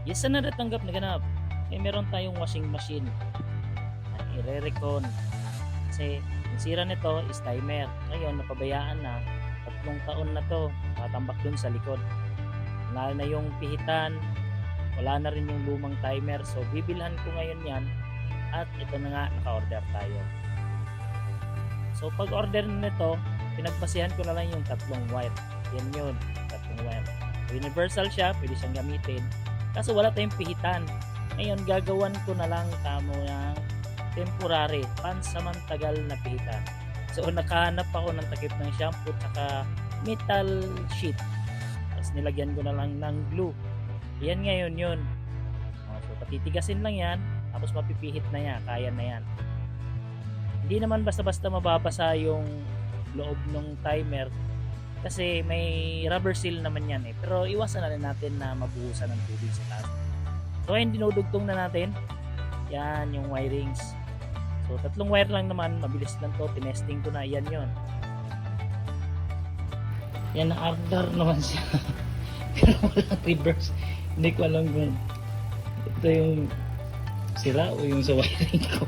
Yes na natanggap na ganap. Meron tayong washing machine na ire-recon. Kasi yung sira nito is timer. Ngayon napabayaan na, 3 taon na to, tatambak dun sa likod. Wala na yung pihitan, wala na rin yung lumang timer. So bibilhan ko ngayon yan at ito na nga, naka-order tayo. So pag order nito, pinagbasihan ko na lang yung 3 wire. Yan yun, 3 wire. Universal siya, pwede siyang gamitin. Kaso wala tayong pihitan. Ngayon gagawan ko na lang tamo ng temporary, pansamantagal na pihitan. So nakahanap ako ng takip ng shampoo at metal sheet. Tapos nilagyan ko na lang ng glue. Yan ngayon yun. So patitigasin lang yan, tapos mapipihit na yan, kaya na yan. Hindi naman basta-basta mababasa yung loob ng timer kasi may rubber seal naman yan eh. Pero iwasan na rin natin na mabuhusan ng tubig sa taas. So ayun, dinudugtong na natin. Yan yung wirings. So 3 wire lang naman, mabilis lang to. Tinesting ko na, yan yun. Yan, na-order naman siya. Pero walang reverse. Hindi ko alam kung ito yung sira o yung sa wiring ko.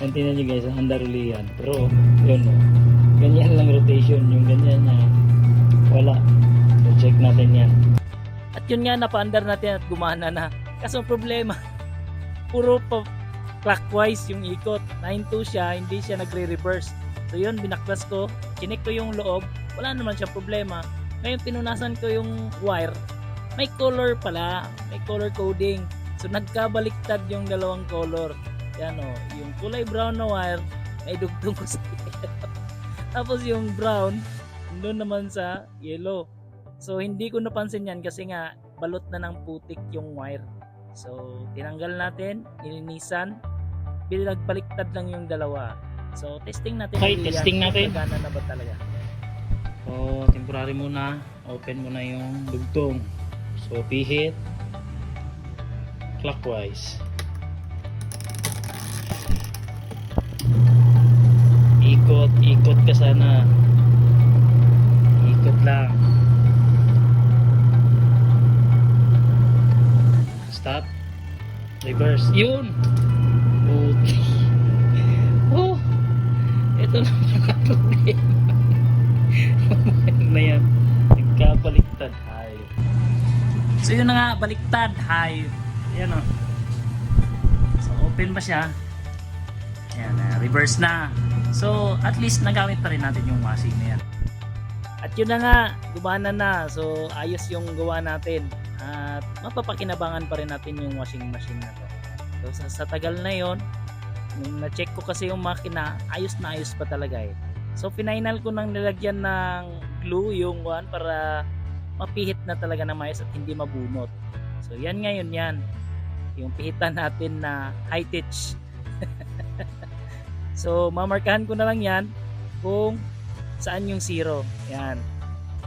Yan, tingnan nyo guys, ang daruli yan. Pero yun o, ganyan lang rotation. Yung ganyan na wala. So check natin yan. At yun nga, napa-under natin at gumana na. Kaso problema, puro pa clockwise yung ikot. 9-2 siya, hindi siya nagre-reverse. So yun, binaklas ko, chinek ko yung loob, wala naman siya problema. Ngayon pinunasan ko yung wire, may color pala, may color coding. So nagkabaliktad yung dalawang color. Yan o, yung kulay brown na wire, may dugtong ko sa yellow. Tapos yung brown, doon naman sa yellow. So hindi ko napansin yan kasi nga balot na ng putik yung wire. So tinanggal natin, nilinisan, nagbaliktad lang yung dalawa. So testing natin. Okay, testing natin. Nagana na ba talaga? So temporary muna, open muna yung dugtong. So pihit clockwise. Ikot ka sana. Ikot lang. Stop. Reverse. Yun. Okay. Oh. Ito na mga problema. Na yan. Nagkabaliktad. Hayop. So yun na nga. Baliktad. Hayop. Yan o. So open pa siya. Yan. Reverse na. So at least nagamit pa rin natin yung washing na yan. At yun na nga. Gumana na. So ayos yung gawa natin. At mapapakinabangan pa rin natin yung washing machine na to. So sa tagal na yon, nung na-check ko kasi yung makina, ayos na ayos pa talaga eh. So final ko nang nilagyan ng glue yung one para mapihit na talaga na maayos at hindi mabunot. So yan ngayon yan. Yung pihitan natin na high touch. So mamarkahan ko na lang yan kung saan yung zero. Yan.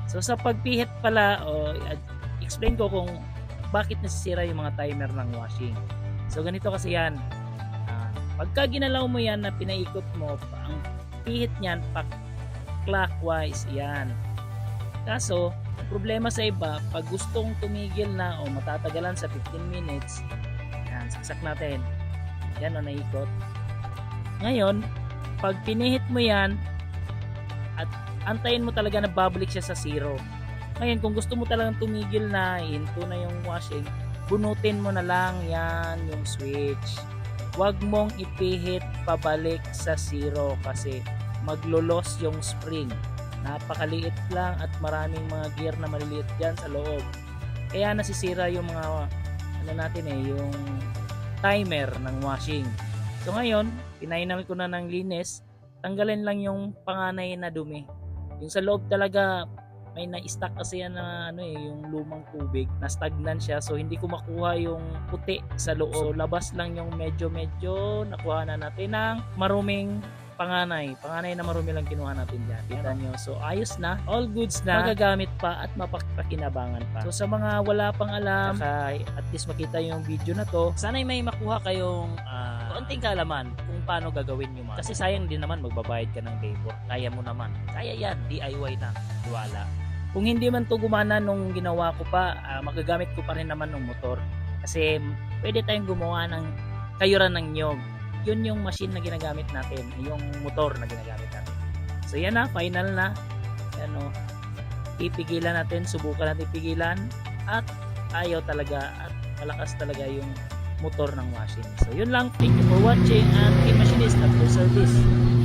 So sa pagpihit pala, explain ko kung bakit nasisira yung mga timer ng washing. So ganito kasi yan. Pagka ginalaw mo yan na pinaikot mo, ang pihit niyan pa clockwise yan. Kaso, problema sa iba, pag gustong tumigil na o matatagalan sa 15 minutes, yan, saksak natin. Yan o, naikot. Ngayon, pag pinihit mo yan at antayin mo talaga na babalik siya sa zero. Ngayon, kung gusto mo talagang tumigil na, hinto na yung washing, bunutin mo na lang yan yung switch. Huwag mong ipihit pabalik sa zero kasi maglolos yung spring. Napakaliit lang at maraming mga gear na maliliit dyan sa loob. Kaya nasisira yung mga yung timer ng washing. So ngayon, pinainal ko na ng linis, tanggalin lang yung panganay na dumi. Yung sa loob talaga, may na-stack kasi yan na yung lumang tubig, na stagnant siya, so hindi ko makuha yung puti sa loob. So labas lang yung medyo nakuha na natin ng maruming panganay na marumi lang kinuha natin dyan. Kita nyo, so ayos na, all goods na, magagamit pa at mapakinabangan pa. So sa mga wala pang alam, at least makita yung video na to, sana'y may makuha kayong konting kaalaman kung paano gagawin nyo man. Kasi sayang din naman magbabayad ka ng labor, kaya mo naman, kaya yan, DIY na, wala. Kung hindi man to gumana nung ginawa ko pa, magagamit ko pa rin naman ng motor. Kasi pwede tayong gumawa ng kayuran ng nyog. Yun yung machine na ginagamit natin, yung motor na ginagamit natin. So yan na, final na. Yan o. Ipigilan natin, subukan natin pigilan at ayaw talaga at malakas talaga yung motor ng washing. So yun lang. Thank you for watching and Team Machinist at your service.